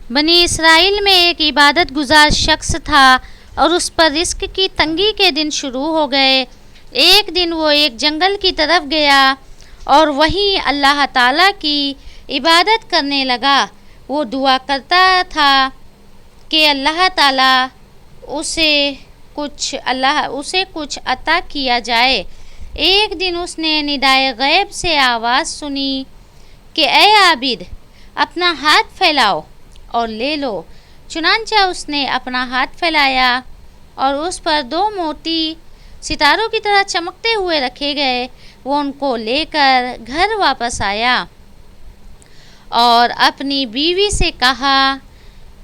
بنی اسرائیل میں ایک عبادت گزار شخص تھا اور اس پر رزق کی تنگی کے دن شروع ہو گئے۔ ایک دن وہ ایک جنگل کی طرف گیا اور وہیں اللہ تعالیٰ کی عبادت کرنے لگا۔ وہ دعا کرتا تھا کہ اللہ تعالیٰ اسے کچھ عطا کیا جائے۔ ایک دن اس نے ندائے غیب سے آواز سنی کہ اے عابد، اپنا ہاتھ پھیلاؤ اور لے لو۔ چنانچہ اس نے اپنا ہاتھ پھیلایا اور اس پر 2 موتی ستاروں کی طرح چمکتے ہوئے رکھے گئے۔ وہ ان کو لے کر گھر واپس آیا اور اپنی بیوی سے کہا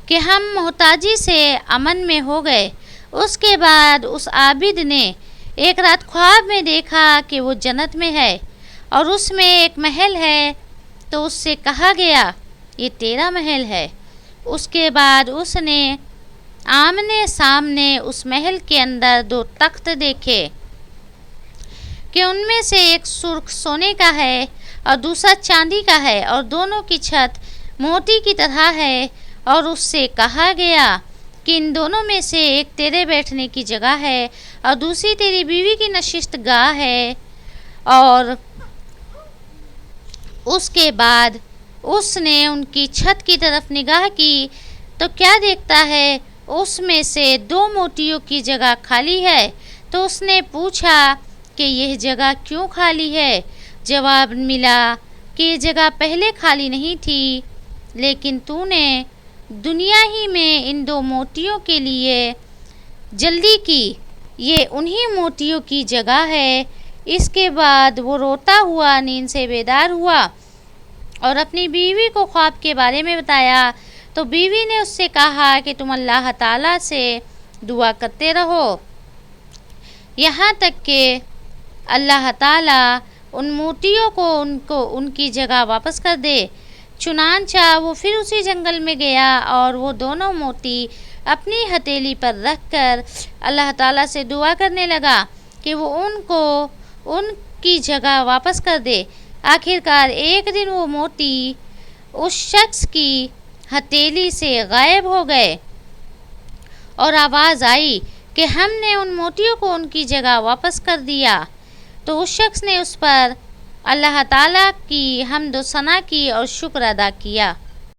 کہ ہم محتاجی سے امن میں ہو گئے۔ اس کے بعد اس عابد نے ایک رات خواب میں دیکھا کہ وہ جنت میں ہے اور اس میں ایک محل ہے، تو اس سے کہا گیا یہ تیرا محل ہے۔ اس کے بعد اس نے آمنے سامنے اس محل کے اندر 2 تخت دیکھے کہ ان میں سے ایک سرخ سونے کا ہے اور دوسرا چاندی کا ہے، اور دونوں کی چھت موتی کی طرح ہے۔ اور اس سے کہا گیا کہ ان دونوں میں سے ایک تیرے بیٹھنے کی جگہ ہے اور دوسری تیری بیوی کی نشست گاہ ہے۔ اور اس کے بعد اس نے ان کی چھت کی طرف نگاہ کی تو کیا دیکھتا ہے، اس میں سے 2 موتیوں کی جگہ خالی ہے۔ تو اس نے پوچھا کہ یہ جگہ کیوں خالی ہے؟ جواب ملا کہ یہ جگہ پہلے خالی نہیں تھی، لیکن تو نے دنیا ہی میں ان 2 موتیوں کے لیے جلدی کی، یہ انہی موتیوں کی جگہ ہے۔ اس کے بعد وہ روتا ہوا نیند سے بیدار ہوا اور اپنی بیوی کو خواب کے بارے میں بتایا، تو بیوی نے اس سے کہا کہ تم اللہ تعالیٰ سے دعا کرتے رہو یہاں تک کہ اللہ تعالیٰ ان موتیوں کو ان کی جگہ واپس کر دے۔ چنانچہ وہ پھر اسی جنگل میں گیا اور وہ دونوں موتی اپنی ہتھیلی پر رکھ کر اللہ تعالیٰ سے دعا کرنے لگا کہ وہ ان کو ان کی جگہ واپس کر دے۔ آخرکار ایک دن وہ موتی اس شخص کی ہتھیلی سے غائب ہو گئے اور آواز آئی کہ ہم نے ان موتیوں کو ان کی جگہ واپس کر دیا۔ تو اس شخص نے اس پر اللہ تعالیٰ کی حمد و ثنا کی اور شکر ادا کیا۔